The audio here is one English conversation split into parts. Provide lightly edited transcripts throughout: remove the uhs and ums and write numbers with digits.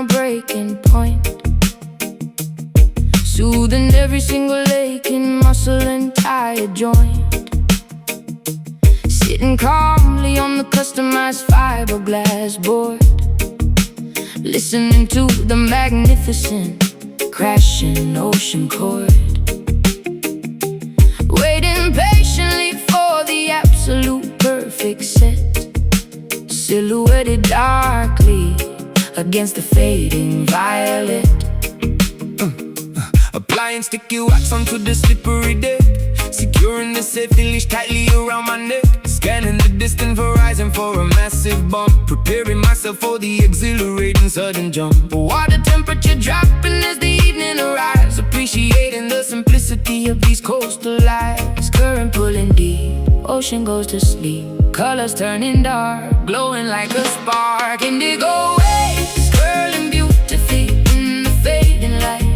no breaking point, soothing every single aching muscle and tired joint. Sitting calmly on the customized fiberglass board, listening to the magnificent crashing ocean chord, waiting patiently for the absolute perfect set, silhouetted darkly against the fading violet. Applying sticky wax onto the slippery deck, securing the safety leash tightly around my neck. Scanning the distant horizon for a massive bump, preparing myself for the exhilarating sudden jump. Water temperature dropping as the evening arrives, appreciating the simplicity of these coastal lives. Current pulling deep, ocean goes to sleep, colors turning dark, glowing like a spark. Indigo waves curling beautifully in the fading light,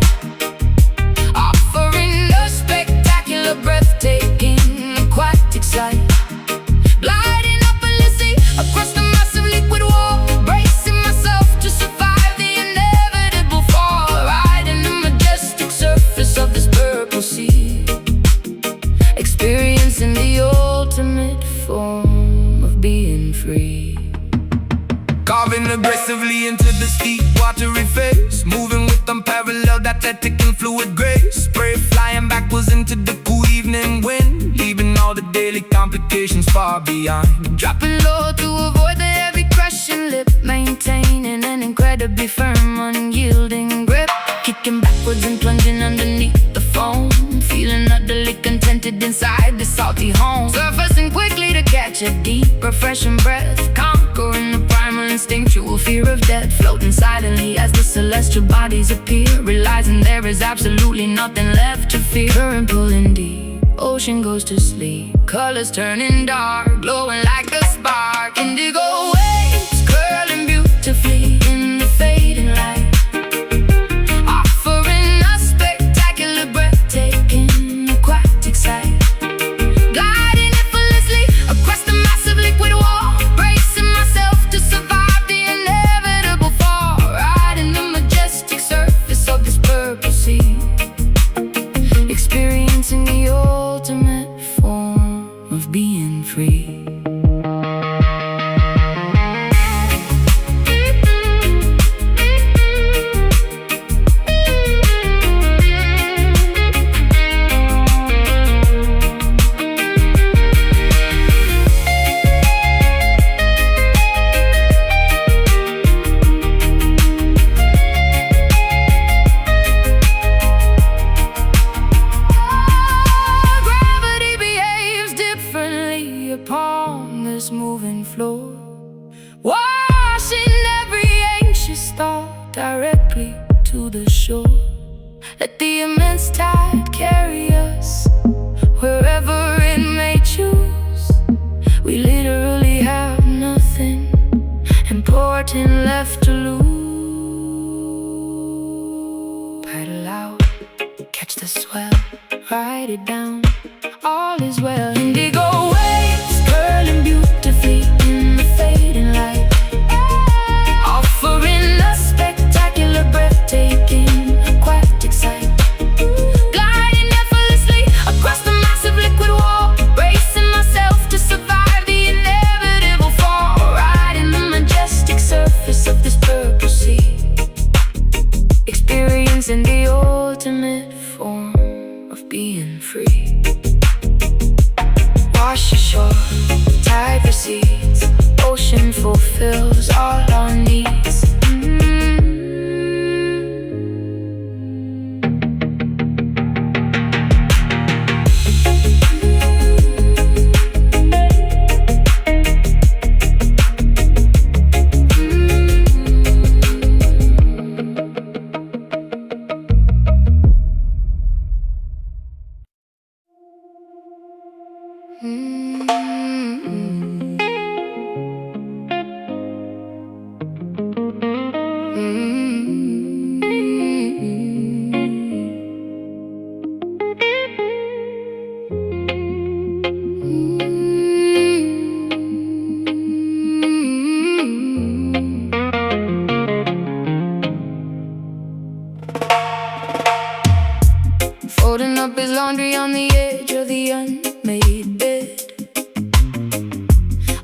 offering a spectacular, breathtaking, aquatic sight. Gliding up endlessly across the massive liquid wall, bracing myself to survive the inevitable fall, riding the majestic surface of this purple sea, experiencing the ultimate form of being free. Carving aggressively into the steep, watery face, moving with unparalleled athletic and fluid grace. Spray flying backwards into the cool evening wind, leaving all the daily complications far behind. Dropping low to avoid the heavy crushing lip, maintaining an incredibly firm, unyielding grip. Kicking backwards and plunging underneath the foam, feeling utterly contented inside the salty home. Surfacing quickly to catch a deep, refreshing breath, conquering the primal instinctual fear of death. Floating silently as the celestial bodies appear, realizing there is absolutely nothing left to fear. Current pulling deep, ocean goes to sleep, colors turning dark, glowing like a spark. Indigo waves curling beautifully in the fading light, offering a spectacular, breathtaking, aquatic sight. Gliding effortlessly across the massive liquid wall, bracing myself to survive the inevitable fall, riding the majestic surface of this purple sea, experiencing the ultimate form of being free. Gravity behaves differently upon this moving floor, washing every anxious thought directly to the shore. Let the immense tide carry us wherever it may choose. We literally have nothing important left to lose. Paddle out, catch the swell, ride it down, all is well. Indigo waves curling beautifully in the fading light, offering a spectacular, breathtaking, aquatic sight. Gliding effortlessly across the massive liquid wall, bracing myself to survive the inevitable fall, riding the majestic surface of this purple sea, experiencing the ultimate form of being free. Wash ashore, tide recedes, ocean fulfills all our needs. piling up his laundry on the edge of the unmade bed,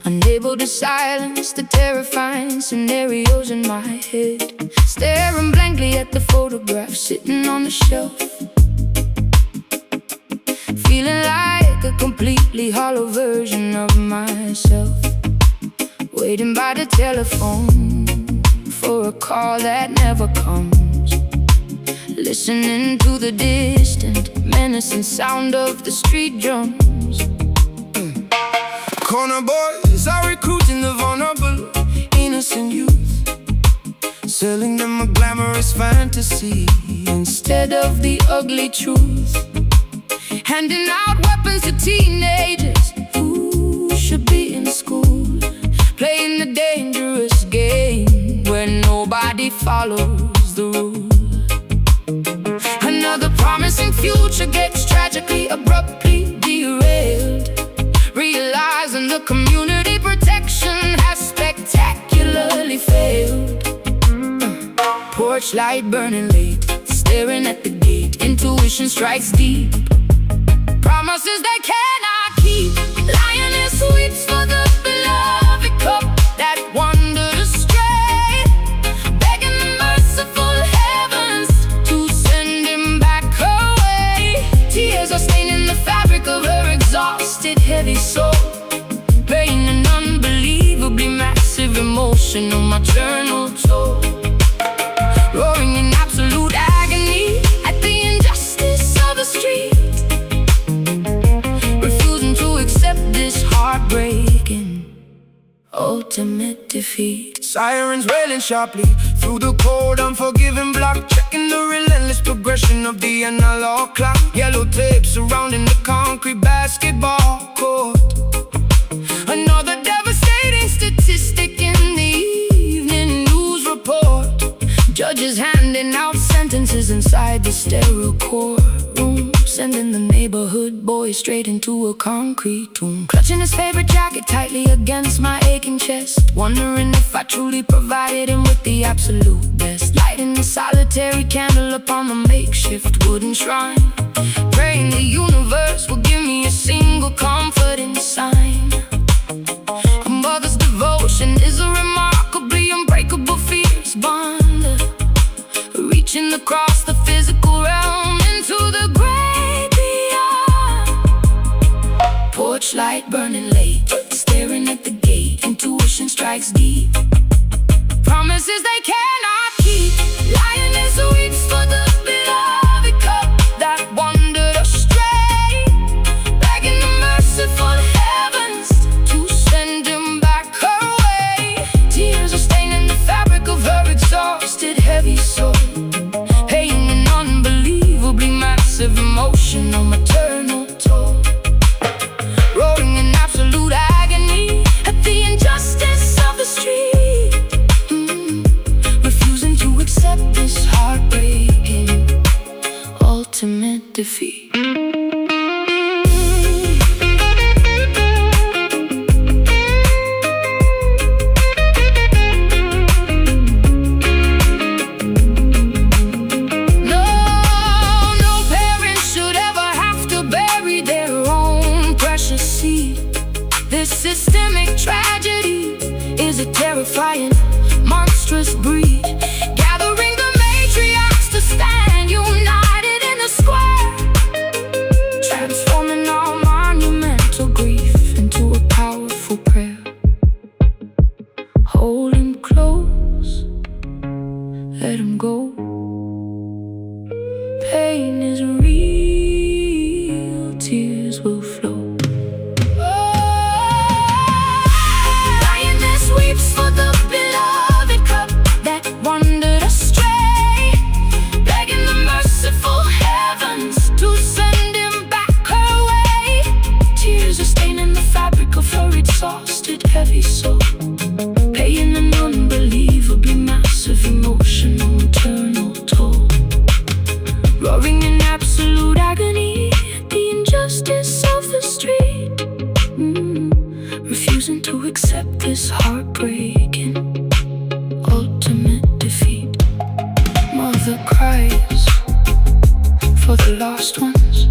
unable to silence the terrifying scenarios in my head, staring blankly at the photograph sitting on the shelf, feeling like a completely hollow version of myself, waiting by the telephone for a call that never comes, listening to the distant, menacing sound of the street drums. Corner boys are recruiting the vulnerable, innocent youth, selling them a glamorous fantasy instead of the ugly truth, handing out weapons to teenagers who should be in school, playing the dangerous game where nobody follows the rules. Another promising future gets tragically, abruptly derailed, realizing the community protection has spectacularly failed. Porch light burning late, staring at the gate, intuition strikes deep, promises they cannot keep. Lioness weeps for the beloved cup that wandered astray, begging the merciful heavens to send him back away. Tears are staining the fabric of her exhausted, heavy soul, paying an unbelievably massive emotional maternal toll, roaring in absolute agony at the injustice of the street, this heartbreaking ultimate defeat. Sirens wailing sharply through the cold, unforgiving block, checking the relentless progression of the analog clock. Yellow tape surrounding the concrete basketball court. Another devastating statistic in the evening news report. Judges handing out sentences inside the sterile courtroom, sending the neighborhood boy straight into a concrete tomb. Clutching his favorite jacket tightly against my aching chest, wondering if I truly provided him with the absolute best. Lighting a solitary candle upon the makeshift wooden shrine, praying the universe will give me a single comforting sign. A mother's devotion is a remarkably unbreakable fierce bond, reaching across the physical realm into the great beyond. Porch light burning late, staring at the gate, intuition strikes deep, promises they cannot keep. Lioness weeps for the beloved cup that wandered astray, begging the merciful heavens to send him back away. Tears are staining the fabric of her exhausted, heavy soul, paying an unbelievably massive emotional maternal toll, rolling in absolute agony at the injustice of the street, refusing to accept this heartbreaking ultimate defeat. This systemic tragedy is a terrifying, monstrous breed, gathering the matriarchs to stand united in the square, transforming our monumental grief into a powerful prayer. Hold him close, let him go. Pain is real, tears will flow. For the beloved cup that wandered astray, begging the merciful heavens to send him back away. Tears are staining the fabric of her exhausted, heavy soul, paying an unbelievably massive emotional maternal toll, roaring in absolute agony at the injustice of the street, refusing to accept this heartbreaking ultimate defeat. Mother cries for the lost ones,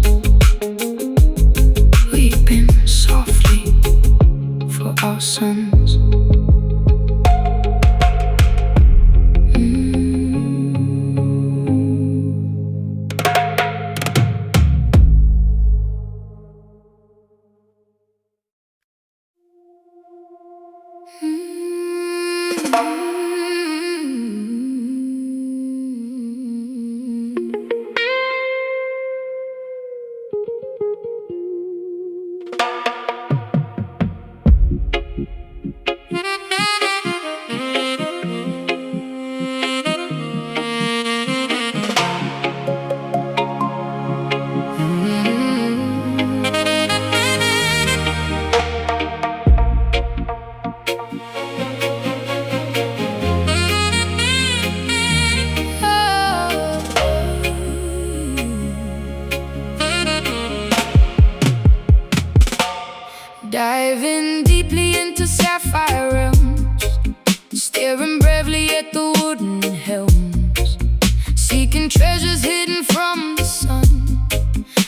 treasures hidden from the sun.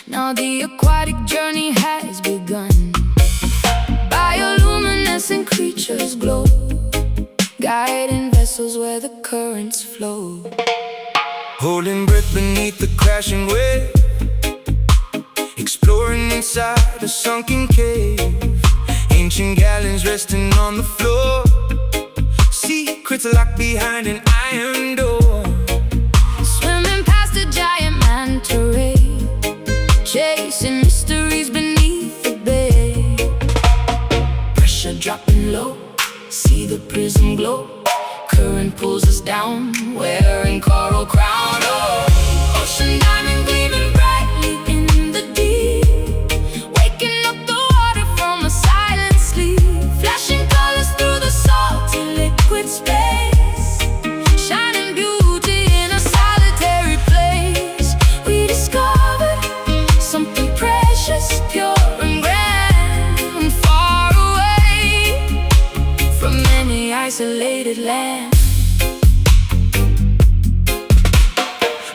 Now the aquatic journey has begun. Bioluminescent creatures glow, guiding vessels where the currents flow. Holding breath beneath the crashing wave, exploring inside a sunken cave. Ancient galleons resting on the floor, secrets locked behind an iron door. Swimming past a giant manta ray, chasing mysteries beneath the bay. Pressure dropping low, see the prism glow. Current pulls us down, wearing coral crown. Oh, ocean diamond gleaming brightly in the deep, waking up the water from a silent sleep. Flashing colors through the salty liquid space, shining beauty in a solitary place. We discovered something precious, pure and grand, far away from any isolated land.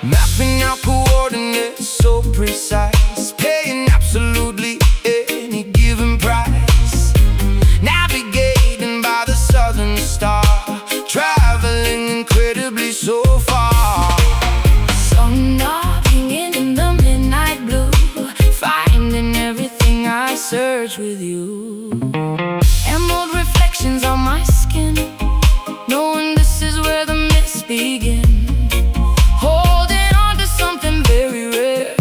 Mapping out coordinates so precise, paying absolutely any given price. Navigating by the southern star, traveling incredibly so far. Sun knocking in the midnight blue, finding everything I search with you. Emerald reflections on my skin, knowing this is where the myths begin. Holding on to something very rare,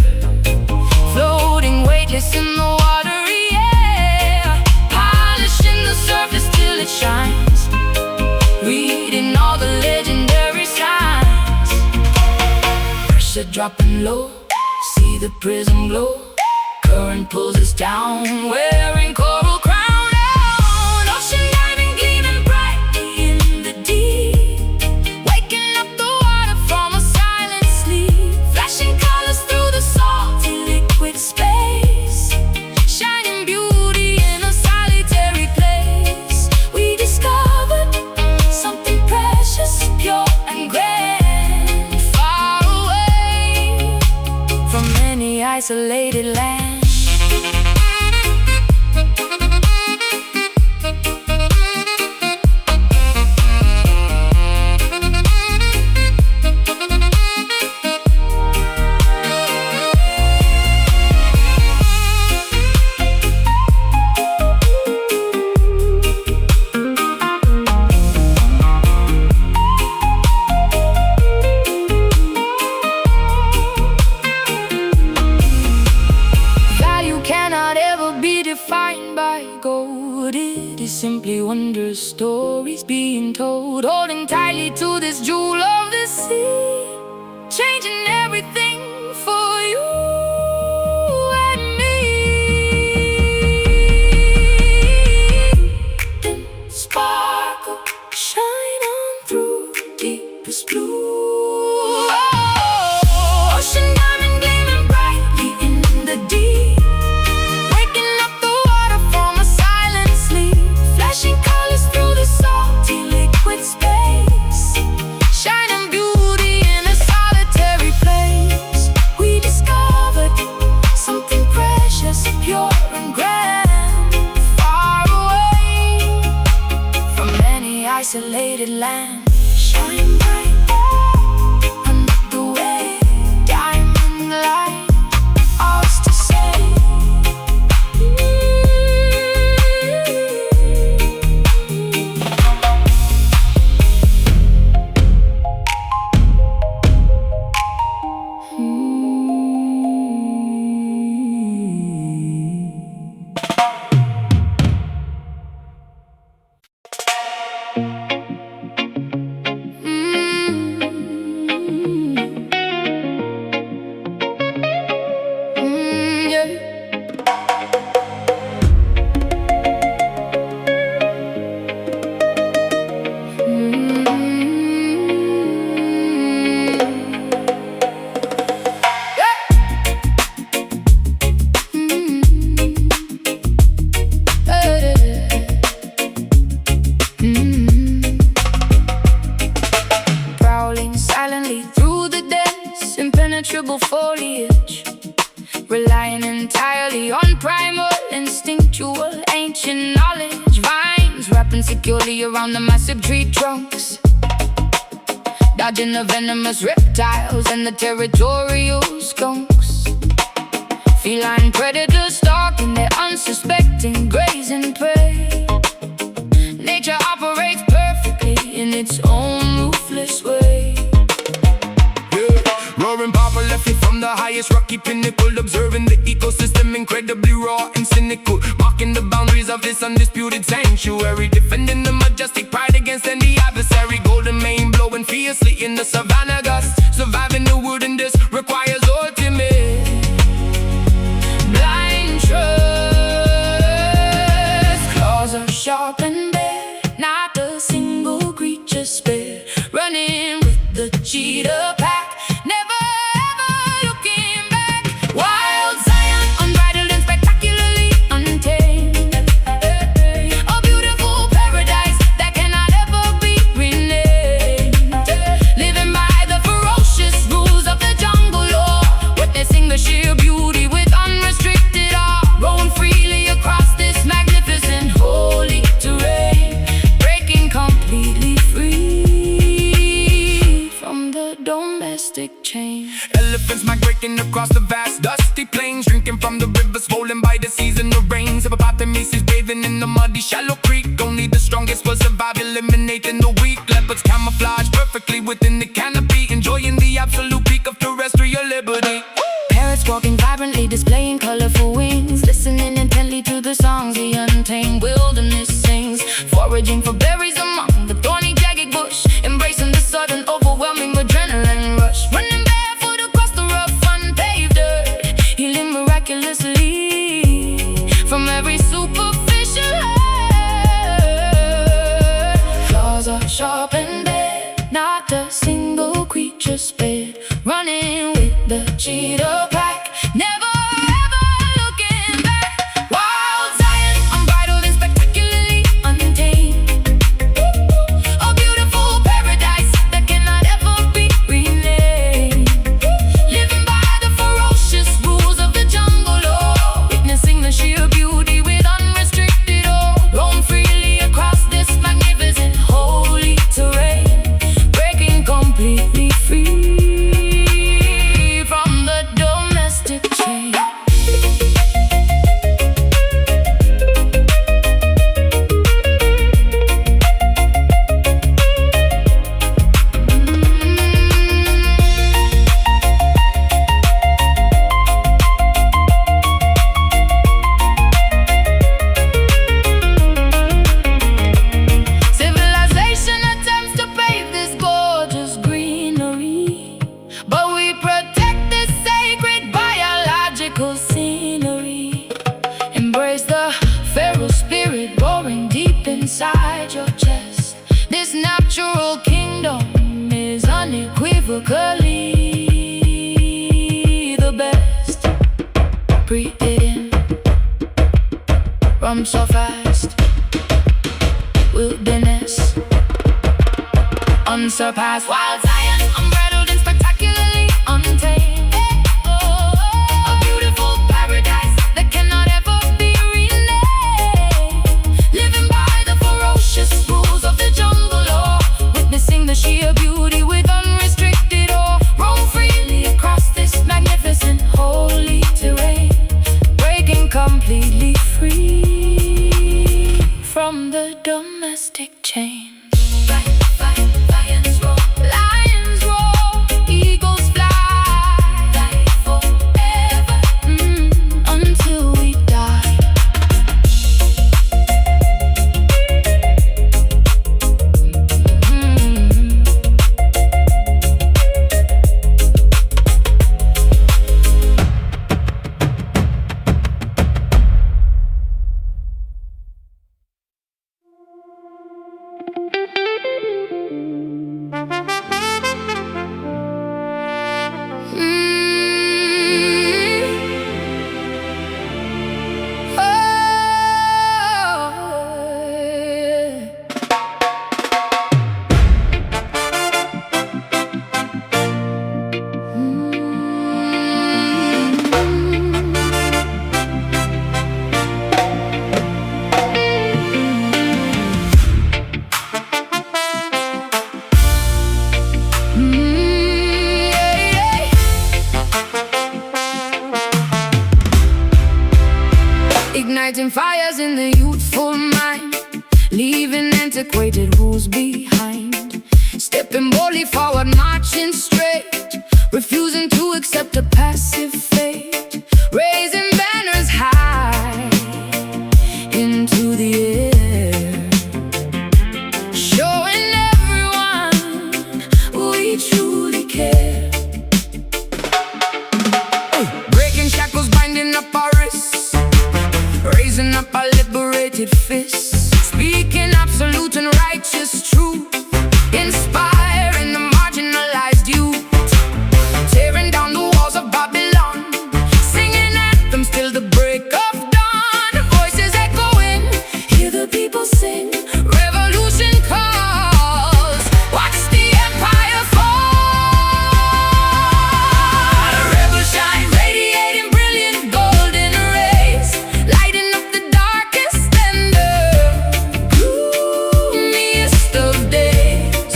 floating weightless in the watery air. Polishing the surface till it shines, reading all the legendary signs. Pressure dropping low, see the prism glow. Current pulls us down, wearing coral crown. Ocean diamond gleaming brightly in the deep, waking up the water from a silent sleep. Flashing colors through the salty liquid space, shining beauty in a solitary place. We discovered something precious, pure and grand, far away from any isolated land. Defined by gold, it is simply wondrous stories being told. Holding tightly to this jewel of the sea, changing everything for you and me. Then sparkle, shine on through deepest blue. Oh, ocean diamond gleaming brightly in the deep, colors through the salty liquid space, shining beauty impenetrable foliage, relying entirely on primal, instinctual, ancient knowledge. Vines wrapping securely around the massive tree trunks, dodging the venomous reptiles and the territorial skunks. Feline predators stalking their unsuspecting grazing prey. Nature operates perfectly in its own ruthless way. Roaring Papa left me from the highest rocky pinnacle, observing the ecosystem incredibly raw and cynical, marking the boundaries of this undisputed sanctuary, defending the majestic pride against any adversary. Golden mane blowing fiercely in the savannah gust, surviving the wilderness requires ultimate blind trust. Claws are sharp and bare, not a single creature spared, running with the cheetah pack, never ever looking back. Wild Zion, unbridled and spectacularly untamed, a beautiful paradise that cannot ever be renamed. Living by the ferocious rules of the jungle law, witnessing the sheer beauty with unrestricted awe, roam freely across this magnificent holy terrain, breaking completely free from the domestic chain. Elephants migrating across the vast dusty plains, drinking from the rivers swollen by the seas and the rains. Hippopotamuses bathing in the muddy shallow creek, only the strongest will survive, eliminating the weak. Leopards camouflage perfectly within the canopy, enjoying the absolute peak of terrestrial liberty. Parrots walking vibrantly, displaying colorful wings, listening intently to the songs the untamed wilderness sings, foraging for berries among the thorny jagged bush, embracing the sudden overwhelming adrenaline rush, running barefoot across the rough unpaved earth, healing miraculously from every superficial hurt. Claws are sharp and bare, not a single creature spared, running with the cheetah pack, never ever looking back. Wild Zion, unbridled and spectacularly untamed, a beautiful paradise that cannot ever be renamed. Living by the ferocious rules of the jungle law, witnessing the sheer beauty with unrestricted awe, roam freely across this magnificent holy terrain, breaking completely free from the domestic chain. Civilization attempts to pave this gorgeous greenery, but we protect this sacred biological scenery. Embrace the feral spirit roaring deep inside your chest. This natural kingdom is unequivocally the best. Breathe it in, rum so fast, wilderness unsurpassed. Wild Zion, unbridled and spectacularly untamed, a beautiful paradise that cannot ever be renamed. Living by the ferocious rules of the jungle law, witnessing the sheer beauty with unrestricted awe, roam freely across this magnificent holy terrain, breaking completely free from the domestic chains. Lions roar, lions igniting fires in the youthful mind, leaving antiquated rules behind. Stepping boldly forward, marching straight, refusing to accept a passive fate. Raising banners high into the air, showing everyone we truly care. Breaking shackles, binding up our wrists, raising up our liberated fists, speaking absolute and righteous truth, inspiring the marginalized youth, tearing down the walls of Babylon, singing anthems till the break of dawn. Voices echoing, hear the people sing, revolution calls, watch the empire fall. Rebel shine, radiating brilliant golden rays, lighting up the darkest and the gloomiest of days.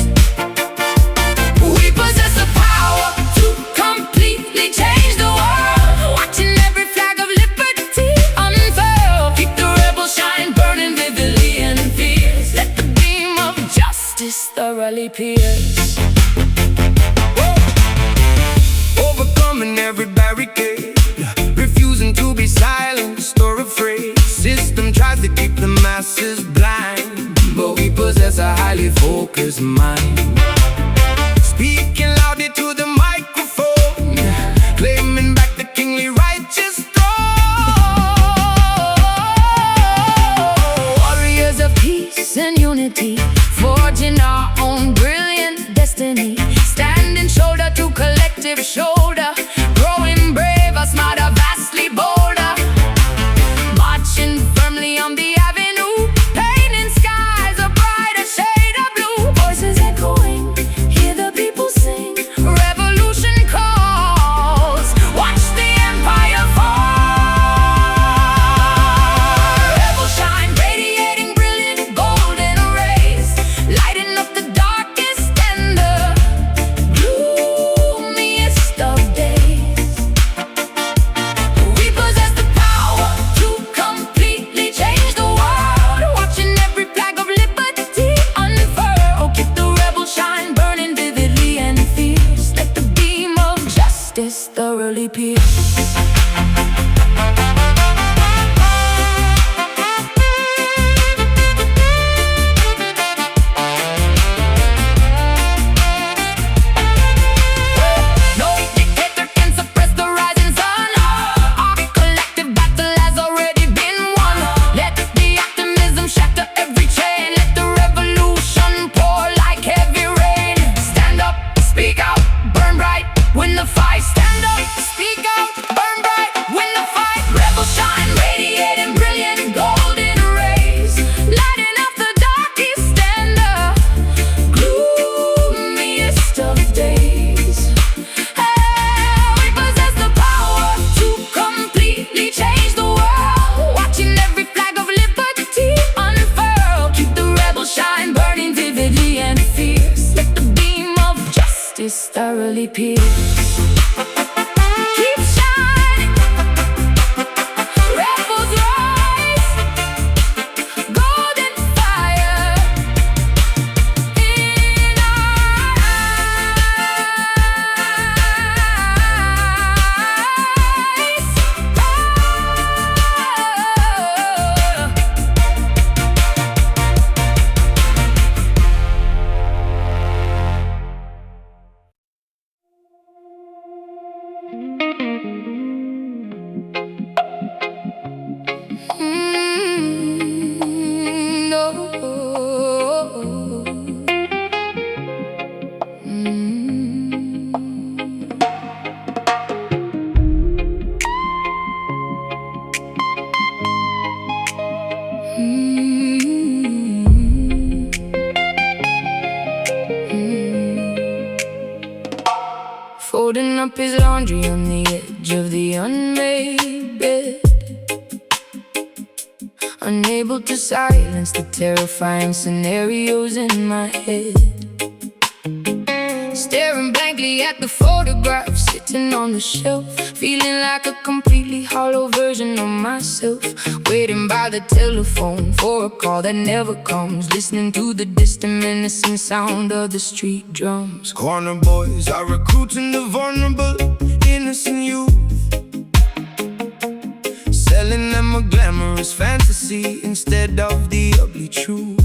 We possess the power to completely change the world, watching every flag of liberty unfurl. Keep the rebel shine burning vividly and fierce, let the beam of justice thoroughly pierce. Overcoming every barricade, refusing to be silenced or afraid. System tries to keep the masses blind, but we possess a highly focused mind. Speaking loudly to the microphone, claiming back the kingly righteous throne. Warriors of peace and unity, forging our own brilliant destiny, standing shoulder to collective shoulder, growing braver, smarter, vastly bolder, marching firmly on the avenue, painting skies a brighter shade of blue. Voices echoing, hear the people sing, revolution calls, watch the empire fall. Rebel shine, radiating brilliant golden rays, lighting up the darkest and the gloomiest of days. We possess the power to completely change the world, watching every flag of liberty unfurl. Keep the rebel shine burning vividly and fierce, let the beam of justice thoroughly pierce. No dictator can suppress the rising sun. Our collective battle has already been won. Let the optimism shatter every chain, let the revolution pour like heavy rain. Stand up, speak out, burn bright, win the fight. Stand up, speak out, burn bright, win the fight. Rebel shine, radiating brilliant golden rays, lighting up the darkest and the gloomiest of days. We possess the power to completely change the world, watching every flag of liberty unfurl. Keep the rebel shine burning vividly and fierce, let the beam of justice thoroughly pierce. Keep shining, rebels rise, golden fire in our eyes. No. Folding up his laundry on the edge of the unmade bed, unable to silence the terrifying scenarios in my head. staring blankly at the photograph sitting on the shelf, feeling like a completely hollow version of myself. Waiting by the telephone for a call that never comes, listening to the distant menacing sound of the street drums. Corner boys are recruiting the vulnerable, innocent youth, selling them a glamorous fantasy instead of the ugly truth.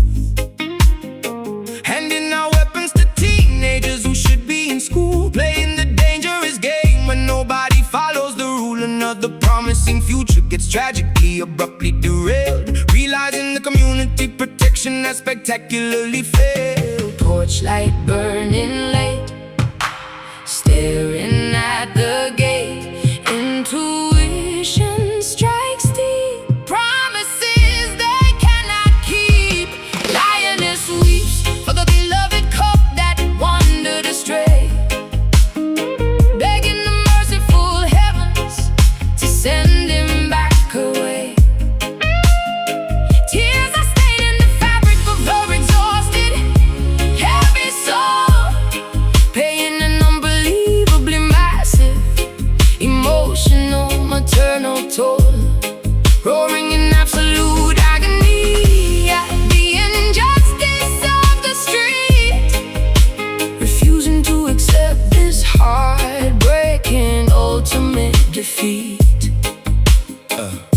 Handing out weapons to teenagers who should be in school, playing the dangerous game when nobody follows the rule. Another promising future gets tragically, abruptly derailed, realizing the community protection has spectacularly failed. Torchlight burning late, staring at the gate. Intuition strikes deep, promises they cannot keep. Lioness weeps for the beloved cup that wandered astray, begging the merciful heavens to send him back away. Tears are staining the fabric of her exhausted, heavy soul, paying an unbelievably massive emotional, maternal toll, roaring in absolute agony at the injustice of the street, refusing to accept this heartbreaking ultimate defeat.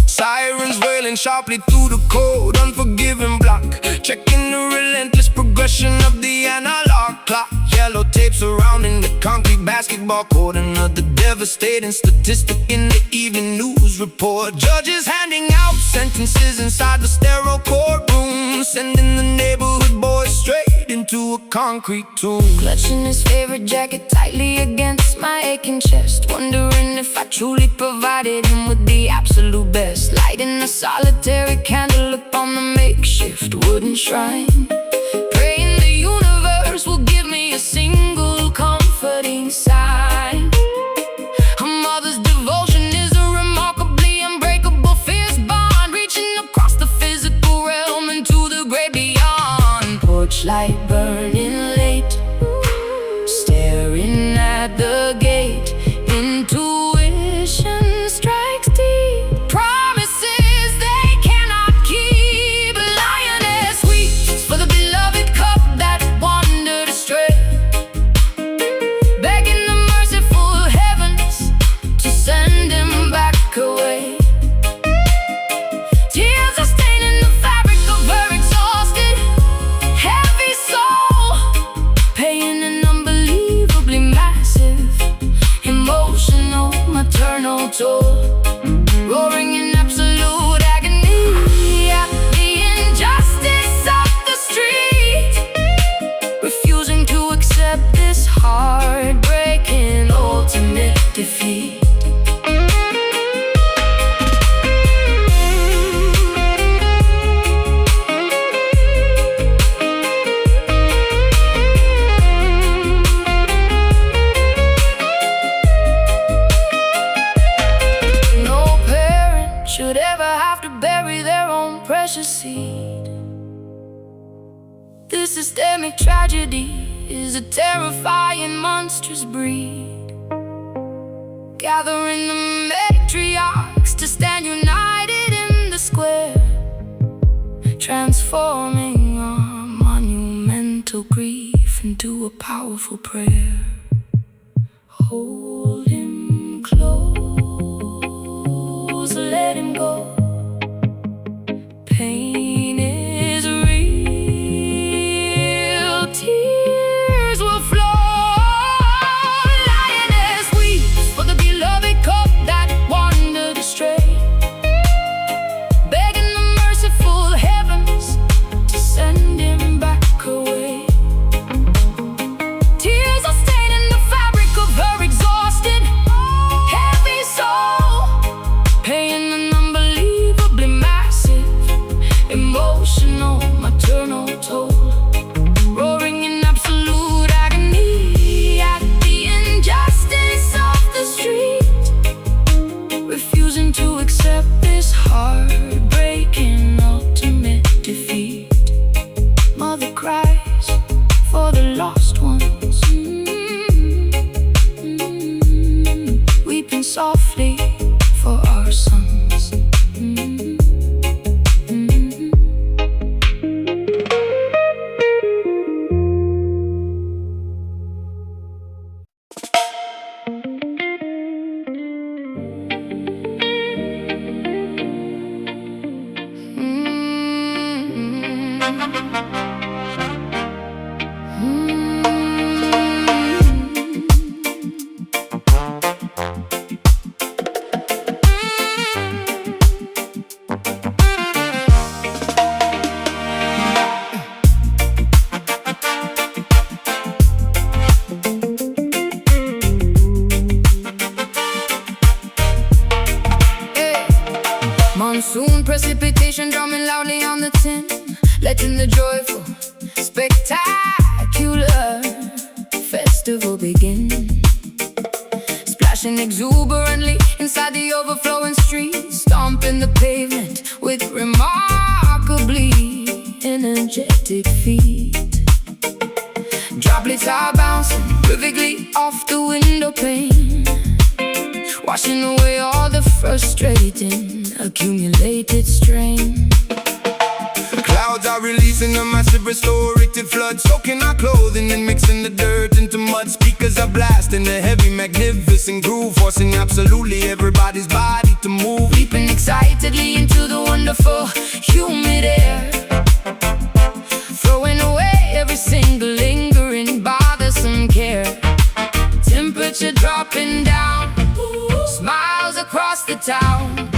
Sirens wailing sharply through the cold, unforgiving block, checking the relentless progression of the analog clock. Yellow tape surrounding the concrete basketball court, another devastating statistic in the evening news report. Judges handing out sentences inside the sterile courtroom, sending the neighborhood boys straight into a concrete tomb. Clutching his favorite jacket tightly against my aching chest, wondering if I truly provided him with the absolute best. Lighting a solitary candle upon the makeshift wooden shrine, praying the universe will give me a single comforting sign. A mother's devotion is a remarkably unbreakable, fierce bond, reaching across the physical realm into the great beyond. Torchlight burning late, staring at the gate. Intuition strikes deep, promises they cannot keep. Lioness weeps for the beloved cup that wandered astray, begging the merciful heavens to send him back away. Tears are staining the fabric of her exhausted, heavy soul, paying an unbelievably massive emotional, maternal toll, roaring in absolute agony at the injustice of the street, refusing to accept this heartbreaking ultimate defeat. No parent should ever have to bury their own precious seed. This systemic tragedy is a terrifying, monstrous breed, gathering the matriarchs to stand united in the square, transforming our monumental grief into a powerful prayer. Hold him close, let him go. Pain is real, tears will flow. Lioness weeps for the beloved cup that wandered astray, begging the merciful heavens to send him back away. Tears are staining the fabric of her exhausted, singing softly for our sons. Monsoon precipitation drumming loudly on the tin, letting the joyful, spectacular festival begin. Splashing exuberantly inside the overflowing street, stomping the pavement with remarkably energetic feet. Droplets are bouncing vividly off the window pane, washing away all the frustrating accumulated strain. Clouds are releasing a massive restorative flood, soaking our clothing and mixing the dirt into mud. Speakers are blasting a heavy, magnificent groove, forcing absolutely everybody's body to move. Leaping excitedly into the wonderful, humid air, throwing away every single lingering, bothersome care. Temperature dropping down, smiles across the town.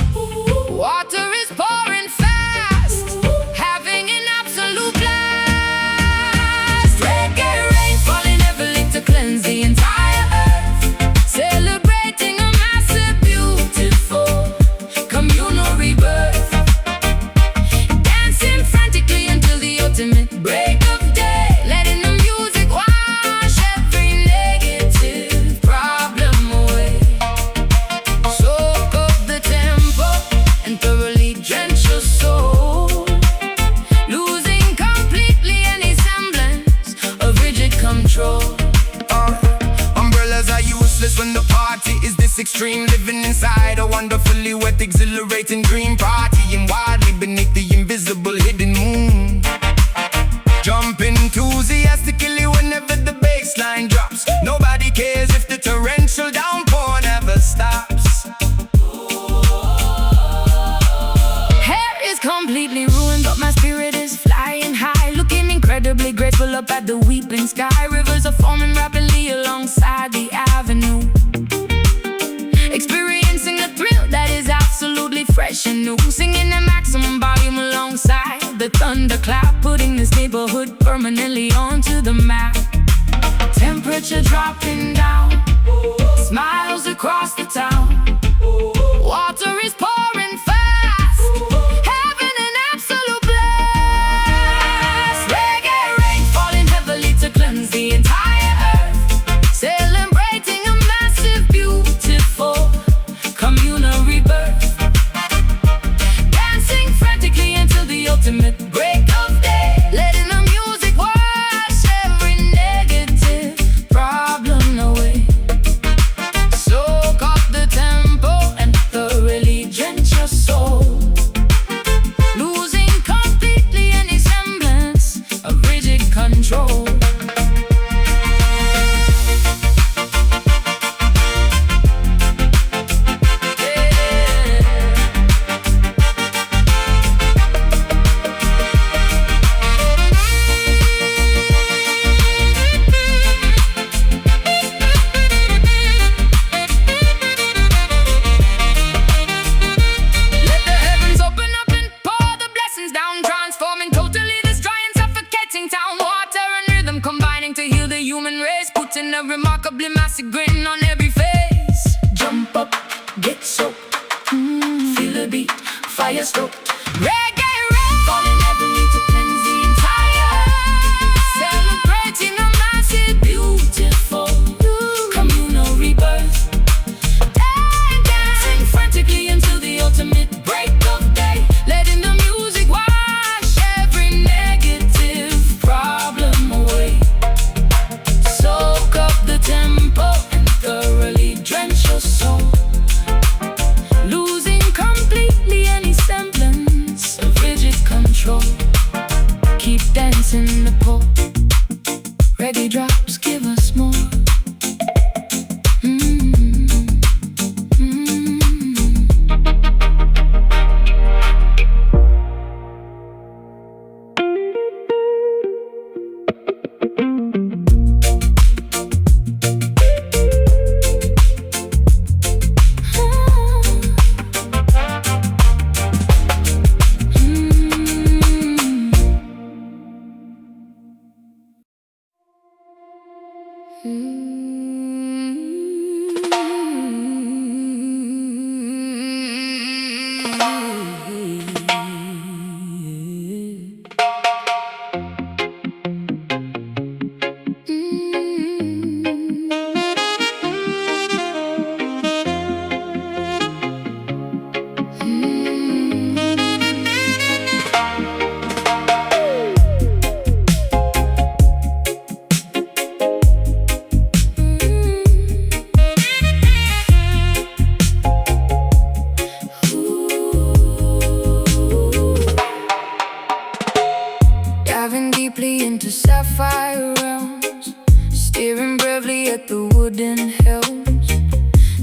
Water is pouring fast, having an absolute blast. Reggae rain falling heavily to cleanse the entire earth, celebrating a massive, beautiful communal rebirth. Dancing frantically until the ultimate break of day, letting the music wash every negative problem away. Soak up the tempo and thoroughly drench your soul, losing completely any semblance of rigid control. Umbrellas are useless when the party is this extreme, living inside a wonderfully wet, exhilarating green party, and wildly beneath the invisible hidden moon. Jump enthusiastically whenever the bass line drops. Nobody cares if the torrential downpour never stops. Hair is completely ruined, but my spirit is flying high, looking incredibly grateful up at the weeping sky. Rivers are forming rapidly alongside the avenue, experiencing a thrill that is absolutely fresh and new. Singing at maximum volume alongside the thunderclap, putting this neighborhood permanently onto the map. Temperature dropping down, smiles across the town. Water is pouring fast, having an absolute blast. Reggae rain falling heavily to cleanse the entire earth, celebrating a massive, beautiful communal rebirth. Dancing frantically until the ultimate break of day, letting the music wash every negative problem away. Soak up the tempo and thoroughly drench your soul, losing completely any semblance of rigid control. Let the heavens open up and pour the blessings down, transforming totally this dry and suffocating town. Water and rhythm combining to heal the human race, putting a remarkably massive grin on every face. Jump up, get soaked, feel the beat, fire stoked. Reggae rain falling heavily to cleanse the entire earth, celebrating a massive, beautiful communal rebirth. Dancing frantically until the ultimate break of day, letting the music wash every negative problem away. Soak up the tempo and thoroughly drench your soul,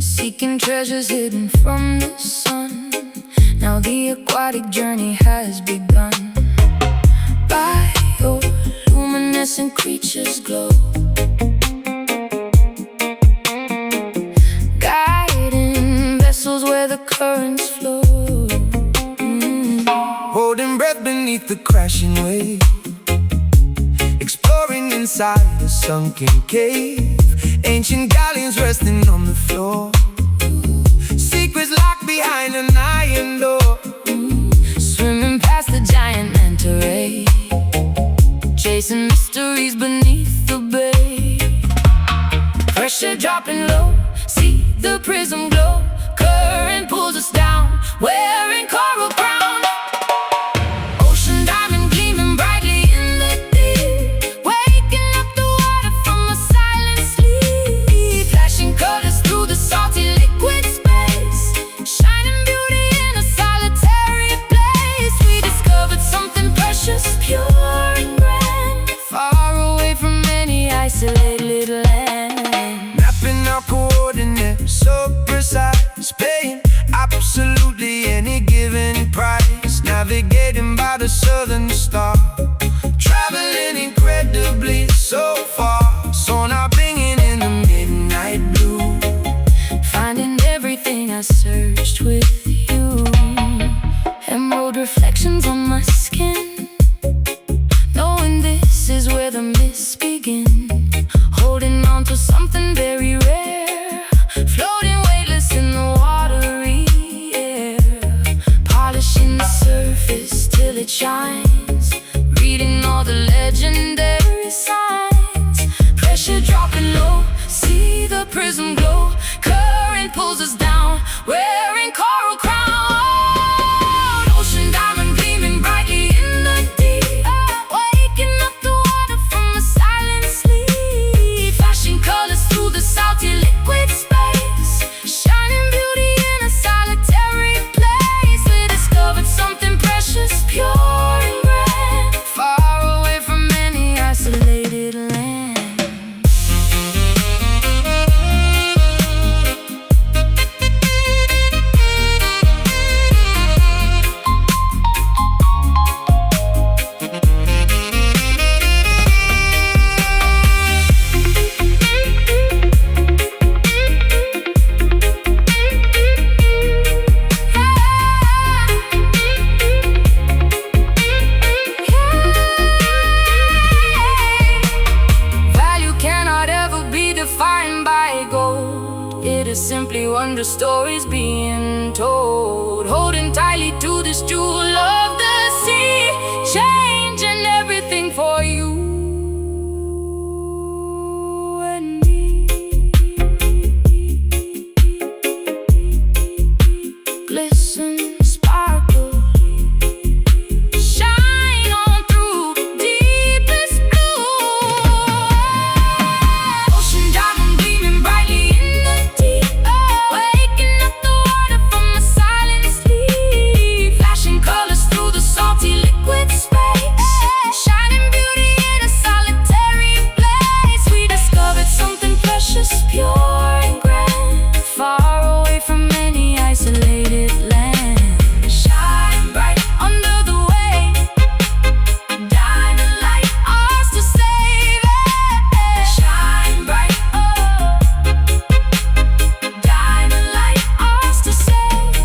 seeking treasures hidden from the sun. Now the aquatic journey has begun. Bioluminescent creatures glow, guiding vessels where the currents flow. Holding breath beneath the crashing wave, exploring inside a sunken cave. Ancient galleons resting on the floor, secrets locked behind an iron door. Swimming past the giant manta ray, chasing mysteries beneath the bay. Pressure dropping low, see the prism glow. Current pulls us down, wearing coral crown. Ocean diamond gleaming brightly in the deep, waking up the water from a silent sleep. Flashing colors through the salty liquid space, shining beauty in a solitary place. We discovered something precious, pure and grand, far away from any isolated land. Mapping our coordinates so precise, paying absolutely any given price. Navigating by the southern star, traveling incredibly so far. Sonar binging in the midnight blue, Finding everything I searched with you. Emerald reflections on my skin, knowing this is where the mists begin. Holding on to something very rare, floating weightless in the watery air. Polishing the surface till it shines, reading all the legendary signs. Pressure dropping low, see the prism glow. Current pulls us down, wearing coral crown. Ocean diamond gleaming brightly in the deep, waking up the water from a silent sleep. Flashing colors through the salty liquid space, shining beauty in a solitary place. We discovered something precious, pure and grand, far away from any isolated land. Value cannot ever be defined by gold. It is simply wonder stories being told. Holding tightly to this jewel of the sea, changing everything for you and me. Glisten, sparkle, shine on through deepest blue. Ocean diamond gleaming brightly in the deep, waking up the water from a silent sleep. Flashing colors through the salty liquid space, shining beauty in a solitary place. We discovered something precious, pure and grand, far away from any isolated land. Shine bright under the wave, dynamite ours to save it. Shine bright, dynamite ours to save.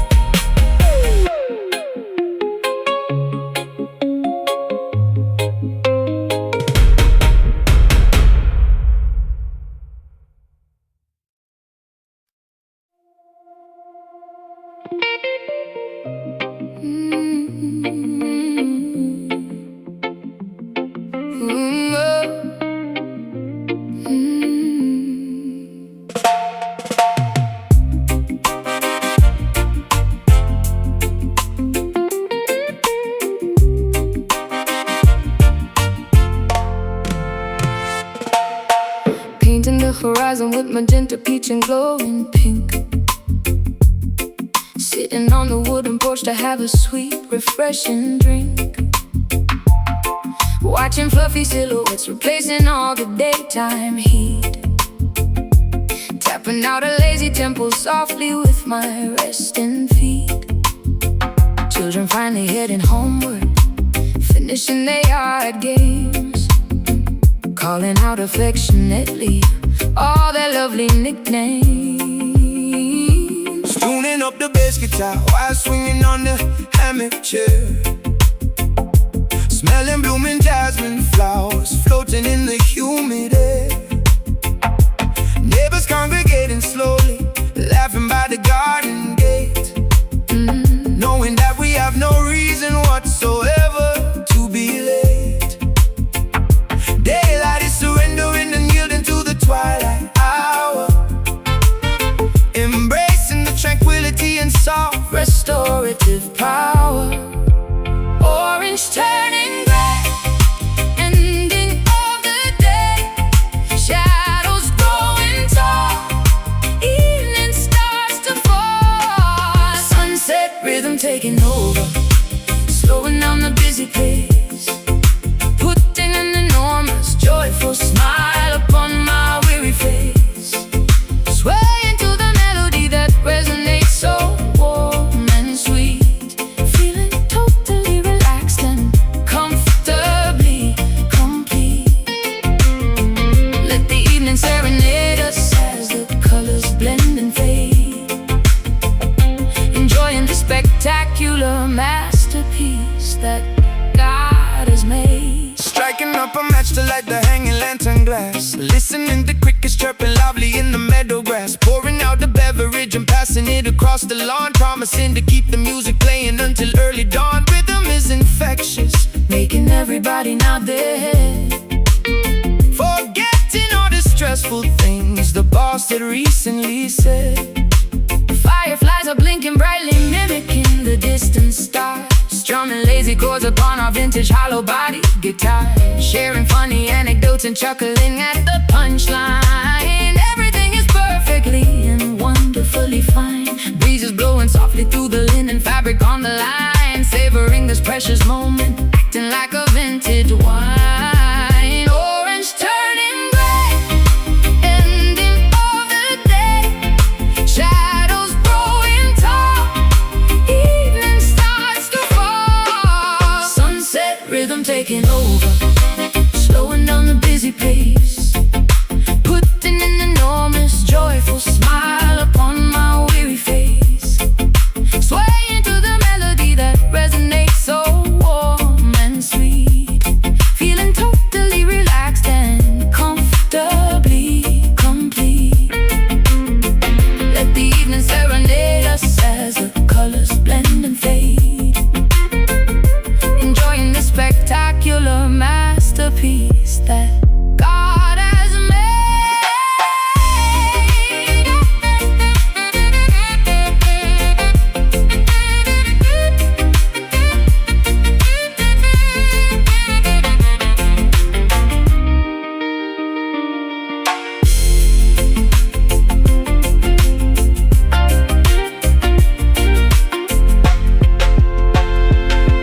Painting the horizon with magenta, peach, and glowing pink. Sitting on the wooden porch to have a sweet, refreshing drink. Watching fluffy silhouettes replacing all the daytime heat. Stepping out a lazy tempo softly with my resting feet. Children finally heading homeward, finishing their yard games, calling out affectionately all their lovely nicknames. Tuning up the bass guitar while swinging on the hammock chair, smelling blooming jasmine flowers floating in the humid air. Neighbors congregating slowly, laughing by the garden gate, knowing that we have no reason whatsoever to be late. Daylight is surrendering and yielding to the twilight hour, embracing the tranquility and soft Restorative power. Orange turning gray, ending of the day. Shadows growing tall, evening starts to fall. Sunset rhythm taking over, slowing down the busy pace, putting an enormous joyful smile upon my weary face. Swaying to the melody that resonates so warm and sweet, feeling totally relaxed and comfortably complete. Let the evening serenade us as the colors blend and fade, enjoying the spectacular masterpiece that God has made. striking up a match to light the hanging lantern glass, listening to crickets chirping loudly in the meadow grass, pouring out the beverage and passing it across the lawn, promising to keep the music playing until early dawn. Rhythm is infectious, Making everybody nod their head, forgetting all the stressful things the boss had recently said. fireflies are blinking brightly, mimicking the distant stars, strumming lazy chords upon our vintage hollow body guitar, sharing funny anecdotes and chuckling at the punchline. Everything is perfectly and wonderfully fine. Breezes blowing softly through the linen fabric on the line, savoring this precious moment, acting like a vintage wine. Orange turning gray, ending of the day. Shadows growing tall, evening starts to fall. Sunset rhythm taking over, slowing down the busy pace, putting an enormous joyful smile upon my weary face. Swaying to the melody that resonates so warm and sweet, feeling totally relaxed and comfortably complete. Let the evening serenade us as the colors blend and fade, enjoying the spectacular masterpiece that God has made.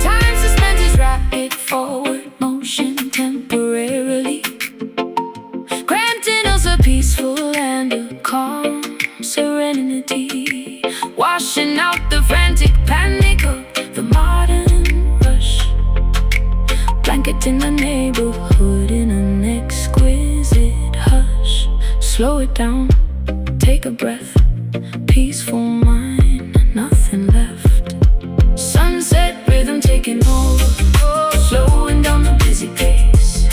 Time suspended rapid forward motion temporarily, granting us a peaceful and a calm serenity, washing out the frantic panic of the modern rush, blanketing the neighborhood in an exquisite hush. Slow it down, take a breath, peaceful mind, nothing left. Sunset rhythm taking over, slowing down the busy pace,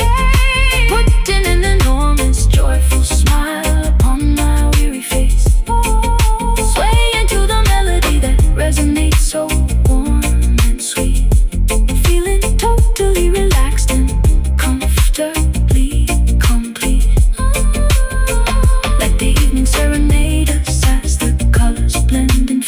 putting an enormous joyful smile upon my weary face. Swaying to the melody that resonates so warm and sweet, feeling totally relaxed and comfortably complete. Let the evening serenade us as the colors blend and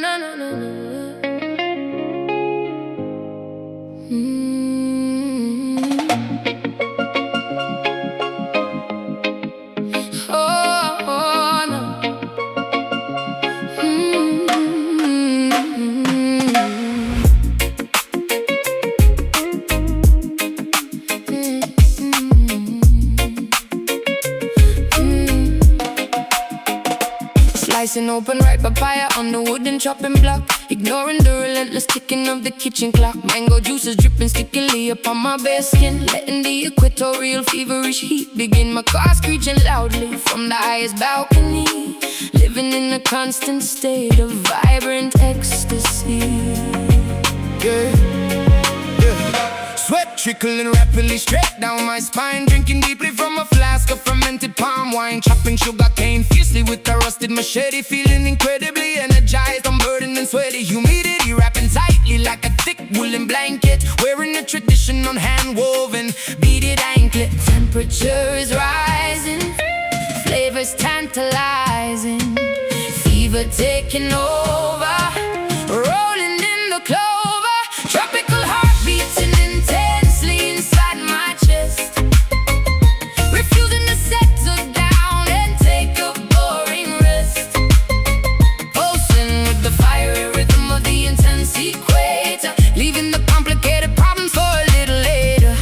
na na na na na. Slicing open ripe papaya on the wooden chopping block, ignoring the relentless ticking of the kitchen clock. Mango juices dripping stickily upon my bare skin, letting the equatorial feverish heat begin. My car screeching loudly from the highest balcony, living in a constant state of vibrant ecstasy. Yeah. Sweat trickling rapidly straight down my spine, drinking deeply from a flask of fermented palm wine, chopping sugar cane fiercely with a rusted machete, feeling incredibly energized, unburdened and sweaty. Humidity wrapping tightly like a thick woolen blanket, wearing a traditional hand-woven beaded anklet. Temperature is rising, flavors tantalizing, fever taking over, rolling in the clover, tropical heart beating intensely inside my chest, refusing to settle down and take a boring rest, pulsing with the fiery rhythm of the intense equator, leaving the complicated problems for a little later,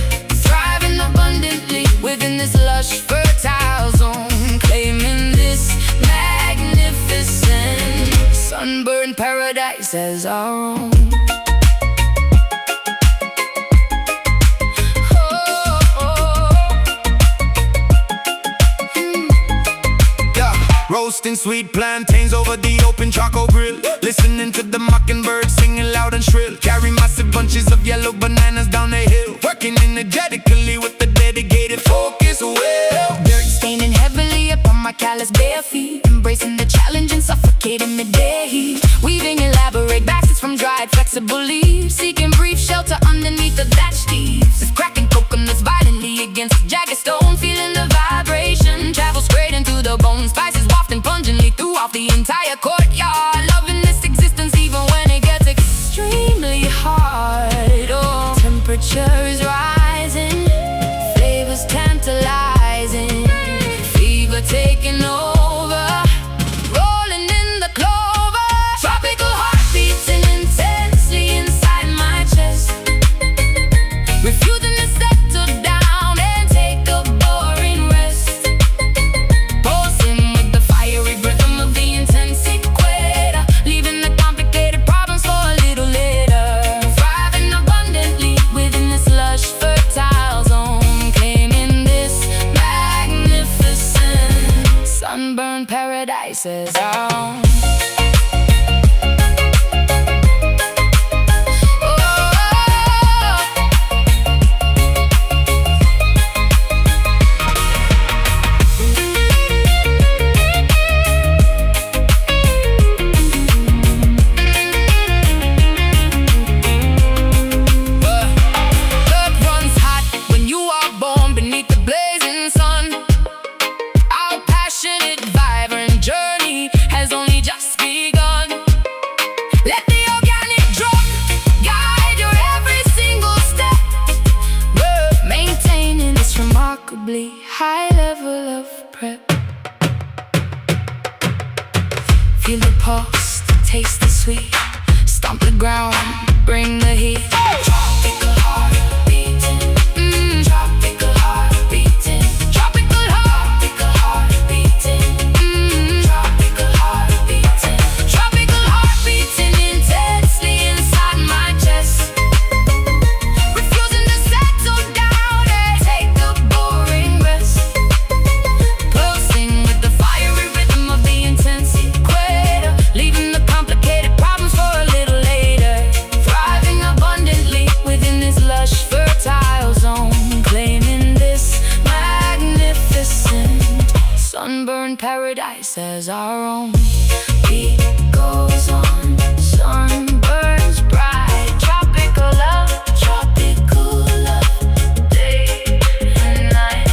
thriving abundantly within this lush fertile zone, claiming this magnificent sunburned paradise as our own. Roasting sweet plantains over the open charcoal grill, listening to the mockingbirds singing loud and shrill. Carry massive bunches of yellow bananas down the hill, working energetically with the dedicated focus will. Dirt staining heavily upon my callous bare feet, embracing the challenge and suffocating midday heat, weaving elaborate baskets from dried flexible leaves, seeking brief shelter underneath the thatched eaves, with cracking coconuts violently against the jagged stone, feeling the vibration travel straight into the bone, spices wafting pungently throughout the entire courtyard, loving this existence even when it gets extremely hard. Oh, temperature is rising, flavors tantalizing, fever taking over, rolling in the clover, tropical heart beating intensely inside my chest, refusing to settle down and take a boring rest, pulsing with the fiery rhythm of the intense equator, leaving the complicated problems for a little later, thriving abundantly within this lush fertile zone, claiming this magnificent sunburned paradise as our own. High level of prep, feel the pulse, taste the sweet, stomp the ground, bring the heat. Tropical heart beating, tropical heart beating, tropical heart beating, tropical heart beating, tropical heart beating intensely inside my chest, refusing to settle down and take a boring rest, pulsing with the fiery rhythm of the intense equator, leaving the complicated problems for a little later, thriving abundantly within this lush fertile zone, claiming this magnificent sunburned paradise as our own. Beat goes on, sun burns bright, tropical love, day and night.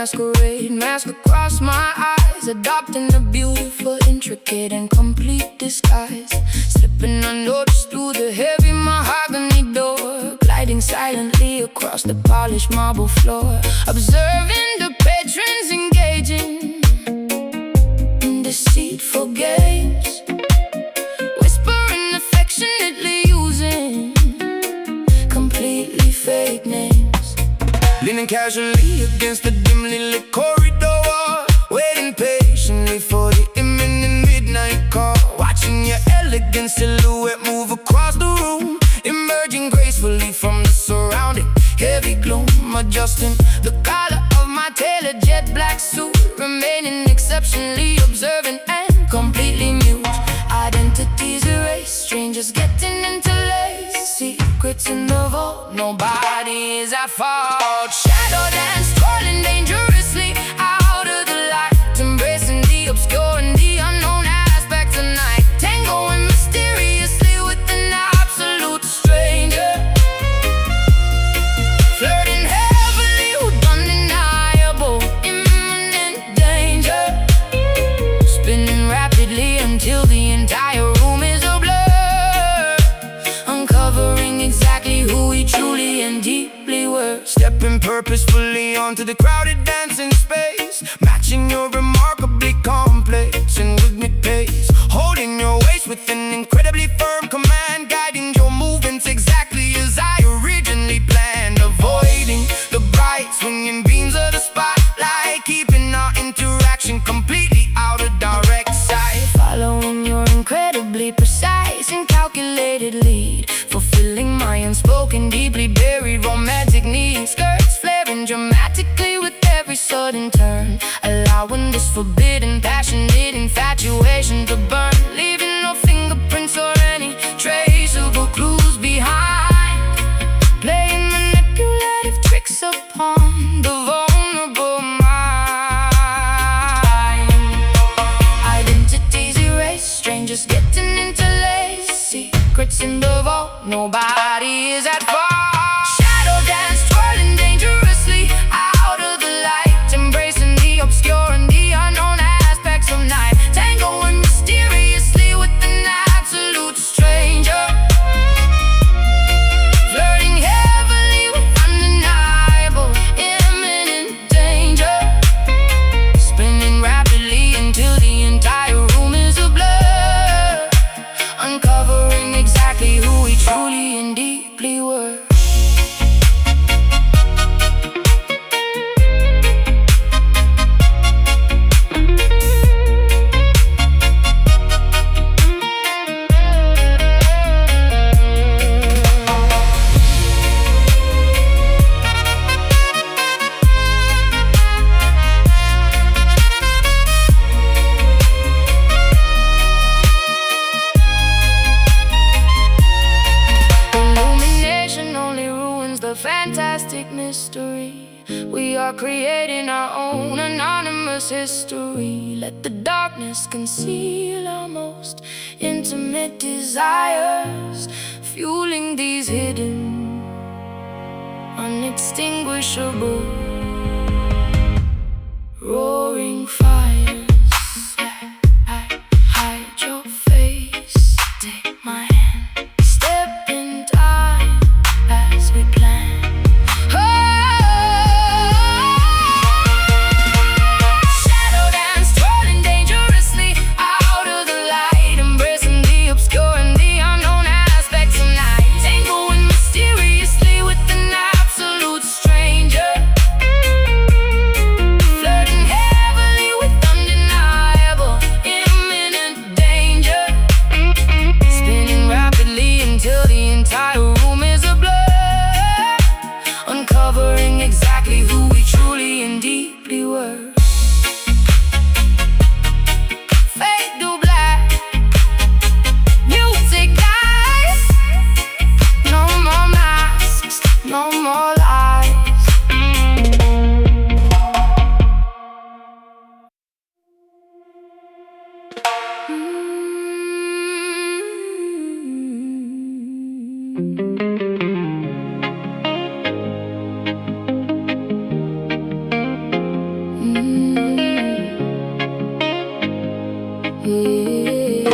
masquerade, mask across my eyes, adopting a beautiful, intricate, and complete disguise. Slipping unnoticed through the heavy mahogany door, gliding silently across the polished marble floor, observing the patrons engaging in deceitful games, whispering affectionately, using completely fake names. Leaning casually against the dimly lit corridor, waiting patiently for the imminent midnight call. Watching your elegant silhouette move across the room, emerging gracefully from the surrounding heavy gloom. Adjusting the collar of my tailored jet black suit, remaining exceptionally observant and completely mute. Identities erased, strangers getting interlaced, secrets in the vault, nobody is at fault. Shadow dance, twirling dangerously out of the light, embracing the obscure and the unknown aspects of night, tangoing mysteriously with an absolute stranger, flirting heavily with undeniable imminent danger, spinning rapidly until the entire room is a blur, uncovering exactly who we truly and deeply were. Stepping purposefully onto the crowded dancing space, matching your remarkably complex and rhythmic pace, holding your waist with an incredibly firm command, guiding your movements exactly as I originally planned, avoiding the bright swinging beams of the spotlight, keeping our interaction completely out of direct sight. Following your incredibly precise and calculated lead, fulfilling my unspoken, deeply buried romantic needs. Skirts flaring dramatically with every sudden turn, allowing this forbidden, passionate infatuation to burn, leaving no fingerprints or any traceable clues behind, playing manipulative tricks upon the vulnerable mind. Identities erased, strangers getting interlaced, secrets in the vault, nobody is at fault. Shadow dance, twirling dangerously out of the light, embracing the obscure and the unknown aspects of night, tangoing mysteriously with an absolute stranger, flirting heavily with undeniable imminent danger, spinning rapidly until the entire room is a blur, uncovering exactly who we truly and deeply were. Illumination only ruins the fantastic mystery. We are creating our own anonymous history. Let the darkness conceal our most intimate desires, fueling these hidden, unextinguishable, roaring fires. Hide your face, take my hand, step in time as we plan. Shadow dance, twirling dangerously out of the light, embracing the obscure and the unknown aspects of night, tangoing mysteriously with an absolute stranger, flirting heavily with Yeah.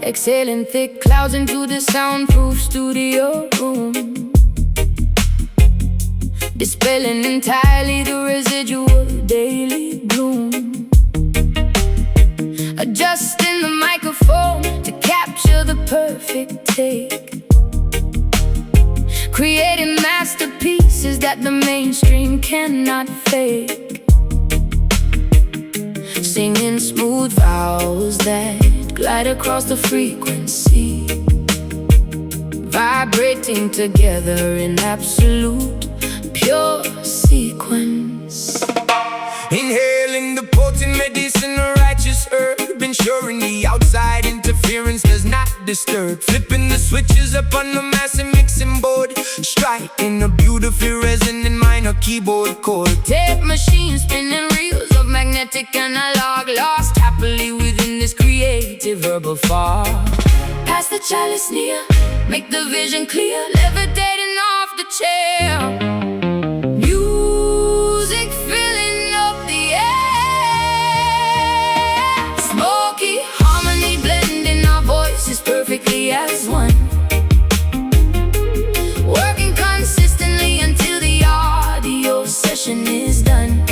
Exhaling thick clouds into the soundproof studio room, dispelling entirely the residual daily gloom. Adjusting the microphone to capture the perfect take, creating masterpieces that the mainstream cannot fake. Singing smooth vowels that glide across the frequency, vibrating together in absolute pure sequence. Inhaling the potent medicine of righteous herb, ensuring the outside interference does not disturb. Flipping the switches up on the massive mixing board, striking a beautifully resonant minor keyboard chord. Tape machine spinning reels of magnetic analog, lost happily within this creative verbal fog. Pass the chalice near, make the vision clear, levitating off the chair. Music filling up the air, smoky harmony blending our voices perfectly as one, working consistently until the audio session is done.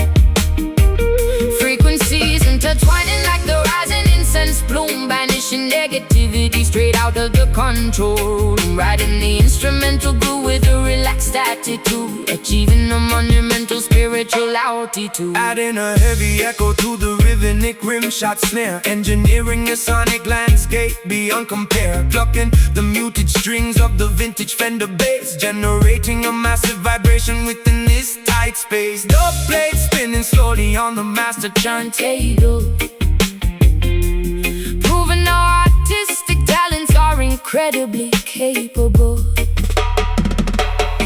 Frequencies intertwining like the rising incense plume, banishing negativity straight out of the control room. Riding the instrumental groove with a relaxed attitude, achieving a monumental spiritual altitude. Adding a heavy echo to the rhythmic rim shot snare, engineering a sonic landscape beyond compare. Plucking the muted strings of the vintage Fender bass, generating a massive vibration within this tight space. The plate spinning slowly on the master turntable, proving our artistic talents are incredibly capable.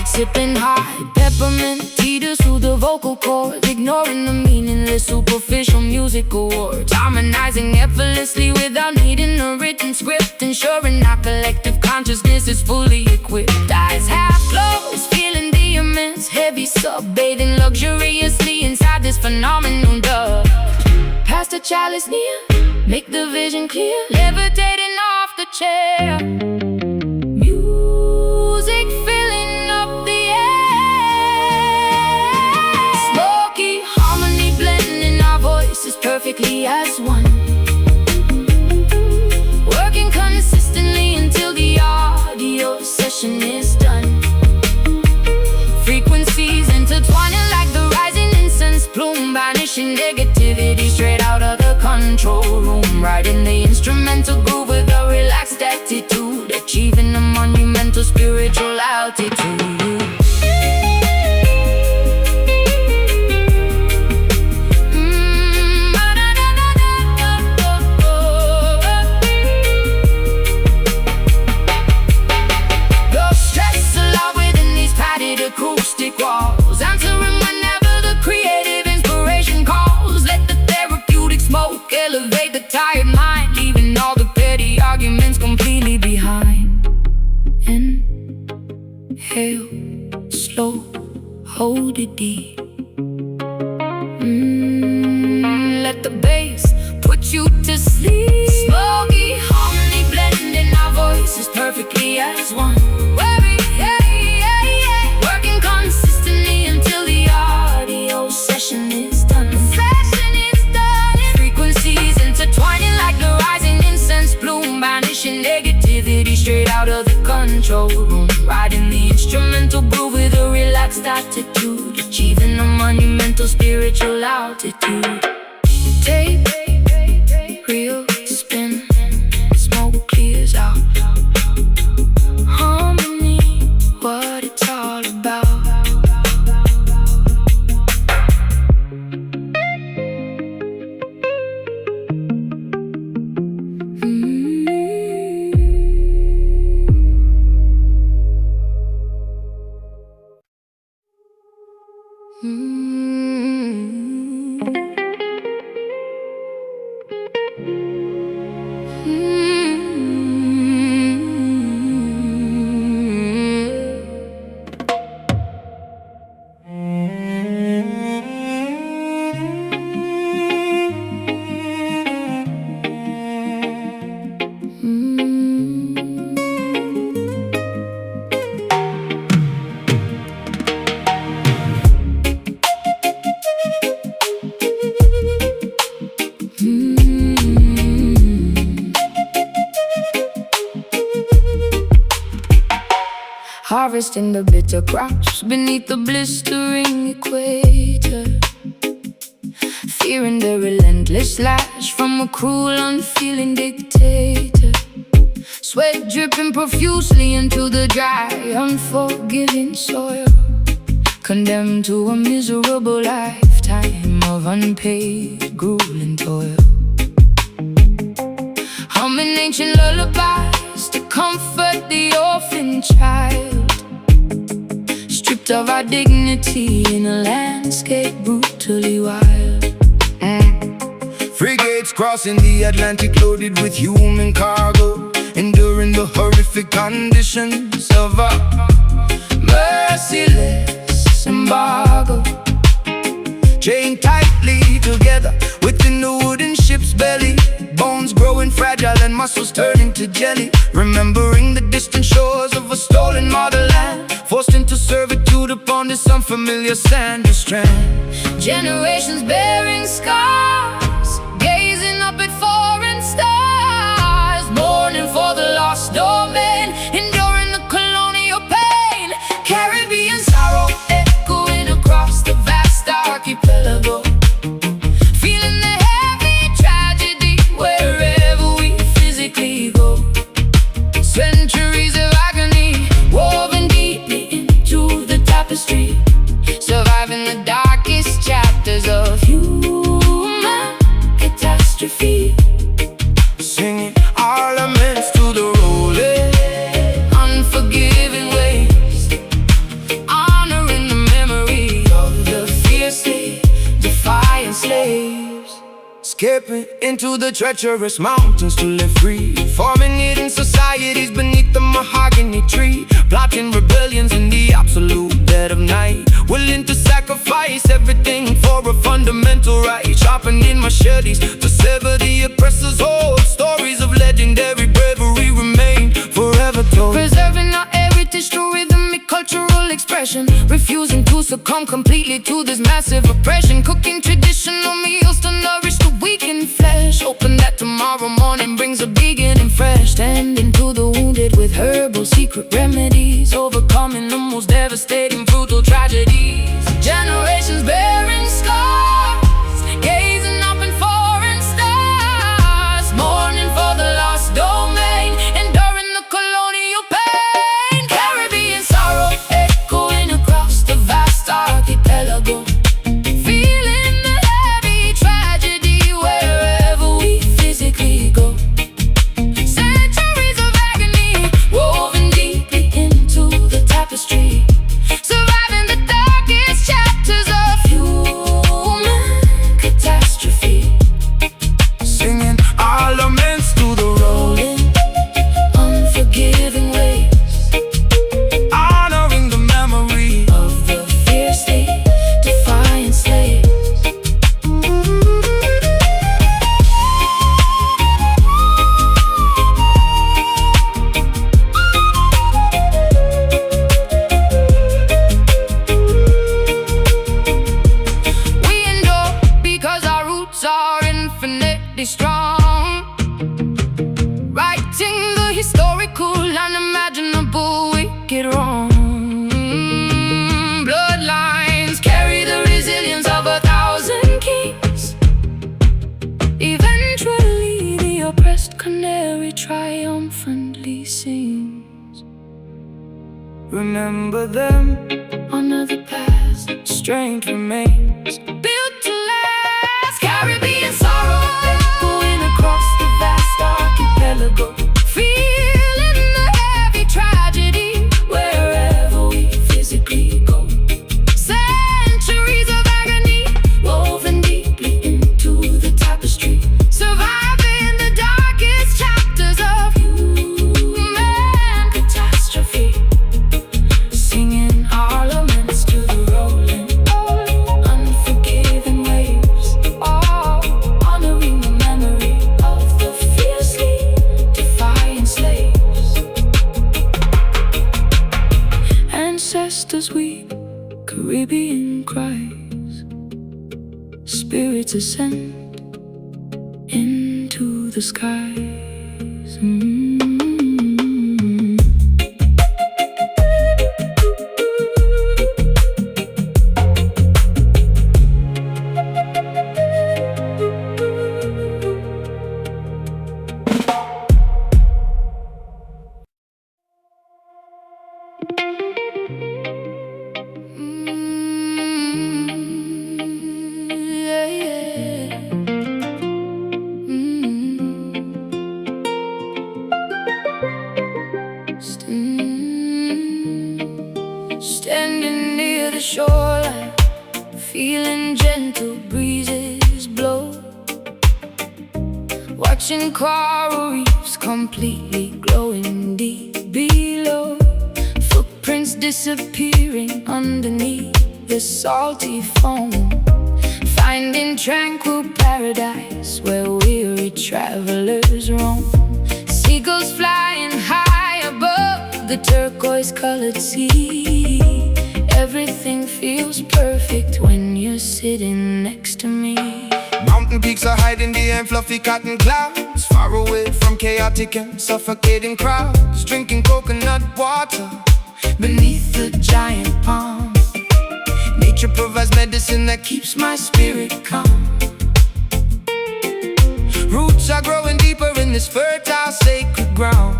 Sipping high peppermint tea to soothe the vocal cords, ignoring the meaningless superficial music awards. Harmonizing effortlessly without needing a written script, ensuring our collective consciousness is fully equipped. Eyes half closed, feeling the immense heavy sub, bathing luxuriously inside this phenomenal dub. Pass the chalice near, make the vision clear, levitating off the chair. Music filling up the air, smoky harmony blending our voices perfectly as one, working consistently until the audio session is done. Frequencies intertwining like the rising incense plume, banishing negativity straight out of the control room. Riding the instrumental groove with a relaxed attitude, achieving a monumental spiritual altitude. The stress allowed within these padded acoustic walls, answering whenever the creative inspiration calls. Let the therapeutic smoke elevate the tired mind, leaving all the petty arguments completely behind. Inhale, slow, hold it deep. Let the bass put you to sleep. Smoky harmony blending our voices perfectly as one, working consistently until the audio session is done. Frequencies intertwining like the rising incense plume, banishing negativity straight out of the control room. Riding the instrumental groove with a relaxed attitude, achieving a monumental spiritual altitude. Tape, reel, spin, smoke clears out. Harmony, what it's all about. harvesting the bitter crops beneath the blistering equator, fearing the relentless lash from a cruel, unfeeling dictator. Sweat dripping profusely into the dry, unforgiving soil, condemned to a miserable lifetime of unpaid, grueling toil. Humming ancient lullabies to comfort the orphan child, stripped of our dignity in a landscape brutally wild. Frigates crossing the Atlantic loaded with human cargo, enduring the horrific conditions of a merciless embargo. Chained tightly together within the wooden ship's belly, bones growing fragile and muscles turning to jelly, remembering the distant shores of a stolen motherland, forced into servitude upon this unfamiliar sandy strand. Generations bearing scars, gazing up at foreign stars, mourning for the lost domain, enduring the colonial pain. Caribbean sorrow echoing across the vast archipelago, feeling the heavy tragedy wherever we physically go. Centuries of agony woven deeply into the tapestry, surviving the darkest chapters of human catastrophe. Singing ornaments to the rolling, unforgiving waves, honoring the memory of the fiercely defiant slaves. skipping into the treacherous mountains to live free, forming hidden societies beneath the mahogany tree, plotting rebellions in the absolute dead of night, willing to sacrifice everything for a fundamental right, sharpening machetes to sever the oppressor's hold. Stories of legendary bravery remain forever told, Preserving our heritage through rhythmic cultural expression, refusing to succumb completely to this massive oppression, cooking traditional meals to nourish the weakened flesh, hoping that tomorrow morning brings a beginning fresh, tending to the wounded with herbal secret remedies, overcoming the most devastating brutal tragedies. Generations bearing scars, gazing up in foreign stars, mourning for the lost domain, enduring the colonial pain. Caribbean sorrow echoing across the vast archipelago, feeling the heavy tragedy wherever we physically go. Centuries of agony woven deeply into the tapestry, surviving the darkest chapters of human catastrophe. singing ornaments to the rolling, Unforgiving waves honoring the memory. of the fiercely defiant slaves. We endure because our roots are infinitely strong, righting the historical, unimaginable wicked wrong. Bloodlines carry the resilience of 1,000 kings. Eventually the oppressed canary triumphantly sings. Remember them, Honor the past, strength remains. built to last. Caribbean sorrow echoing across the vast archipelago, feeling the heavy tragedy wherever we physically go. Centuries of agony woven deeply into the tapestry, surviving the darkest chapters of human catastrophe. Singing ornaments to the rolling, unforgiving waves, honoring the memory of the fiercely defiant slaves. Ancestors weep, Caribbean cries, spirits ascend into the skies. shoreline, feeling gentle breezes blow, watching coral reefs completely glowing deep below, footprints disappearing underneath the salty foam, finding tranquil paradise where weary travelers roam. Seagulls flying high above the turquoise-colored sea. Everything feels perfect when you're sitting next to me. Mountain peaks are hiding behind fluffy cotton clouds, far away from chaotic and suffocating crowds, drinking coconut water beneath the giant palm. Nature provides medicine that keeps my spirit calm. Roots are growing deeper in this fertile, sacred ground.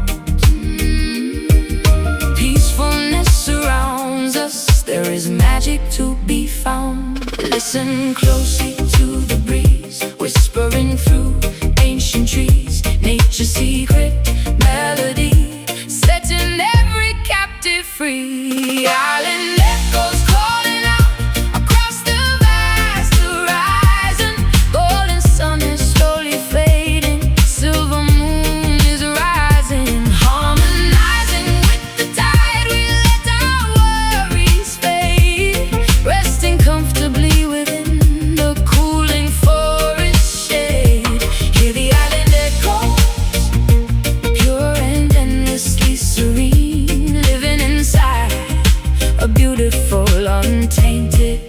Peacefulness surrounds us, there is magic to be found. Listen closely to the breeze, whispering through ancient trees. Nature's secret melody, setting every captive free. Island echoes calling out across the vast horizon. Golden sun is slowly fading, silver moon is rising. Harmonizing with the tide, we let our worries fade, resting comfortably within the cooling forest shade. Hear the island echoes, pure and endlessly serene, living inside a beautiful, untainted,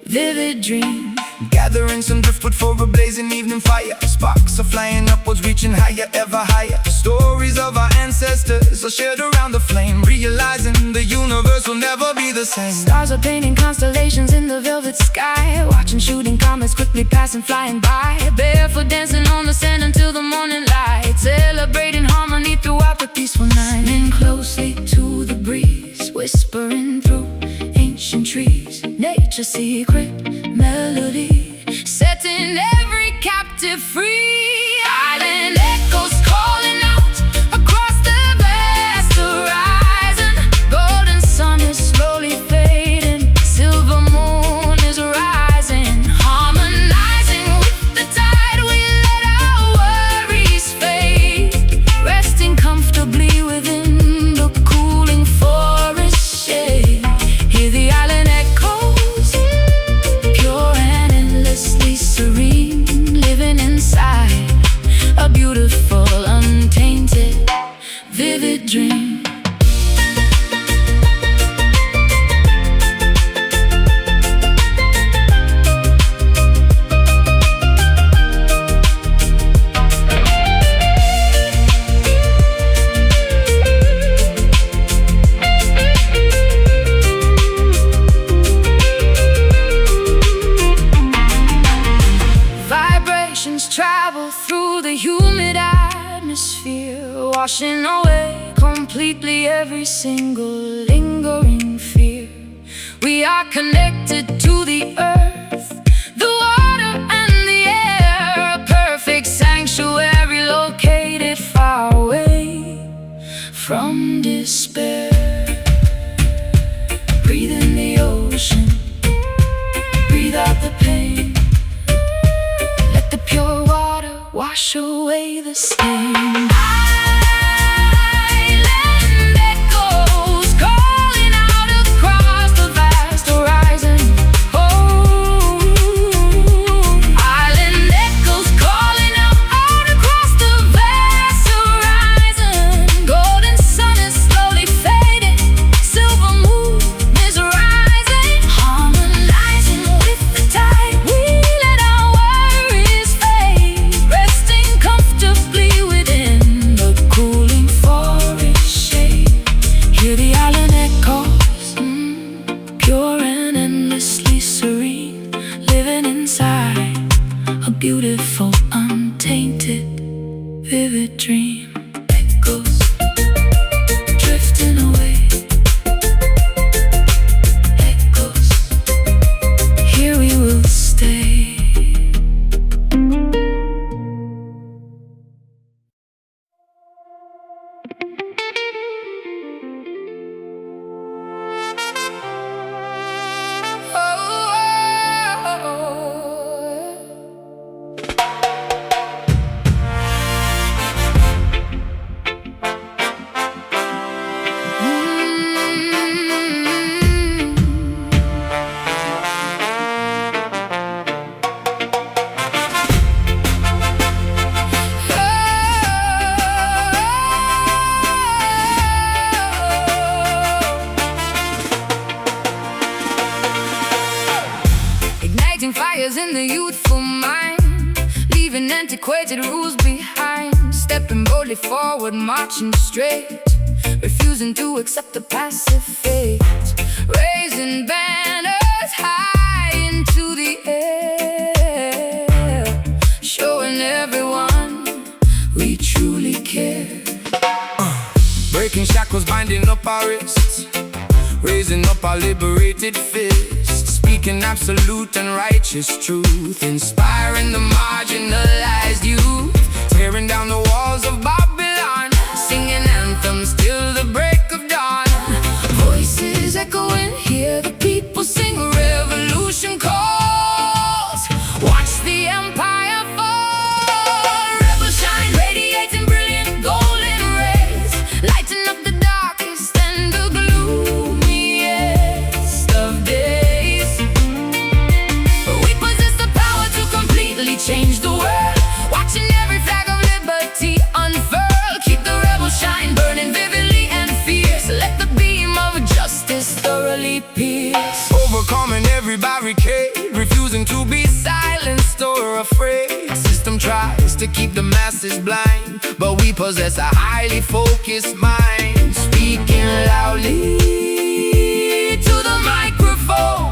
vivid dream. Gathering some driftwood for a blazing evening fire. Sparks are flying upwards, reaching higher, ever higher. Stories of our ancestors are shared around the flame, realizing the universe will never be the same. Stars are painting constellations in the velvet sky, watching shooting comets quickly passing, flying by. Barefoot dancing on the sand until the morning light, celebrating harmony throughout the peaceful night. Lean closely to the breeze, whispering through ancient trees. Nature's secret melody, setting every captive free. Island echoes calling out across the vast horizon. Golden sun is slowly fading, silver moon is rising. Harmonizing with the tide, we let our worries fade, resting comfortably within the cooling forest shade. Hear the island echoes, pure and endlessly serene, living inside a beautiful, untainted, vivid dream. Vibrations travel through the humid atmosphere, washing away completely every single lingering fear. We are connected to the earth, the water and the air, a perfect sanctuary located far away from despair. Breathe in the ocean, breathe out the pain, let the pure water wash away the stain. Island echoes calling out across the vast horizon. Oh, island echoes calling out across the vast horizon. Golden sun is slowly fading, silver moon is rising. Harmonizing with the tide, we let our worries fade, resting comfortably within the cooling forest shade. Hear the island echoes, pure and endlessly serene, living inside a beautiful, untainted, vivid dream. Echoes drifting away, echoes, here we will stay. in the youthful mind, leaving antiquated rules behind. Stepping boldly forward, marching straight, refusing to accept the passive fate. Raising banners high into the air, showing everyone we truly care. Breaking shackles, binding up our wrists, raising up our liberated fists, speaking absolute and righteous truth, inspiring the marginalized youth, tearing down the walls of Babylon, singing anthems till the break of dawn. Voices echoing, hear the people sing, revolution calls, watch the empire fall. Rebel shine, radiating brilliant golden rays, lighting up the darkest and the gloomiest of days. We possess the power to completely change the world, watching every flag of liberty unfurl. Keep the rebel shine burning vividly and fierce, let the beam of justice thoroughly pierce. Overcoming every barricade, refusing to be silenced or afraid. System tries to keep the masses blind, but we possess a highly focused mind, speaking loudly to the microphone.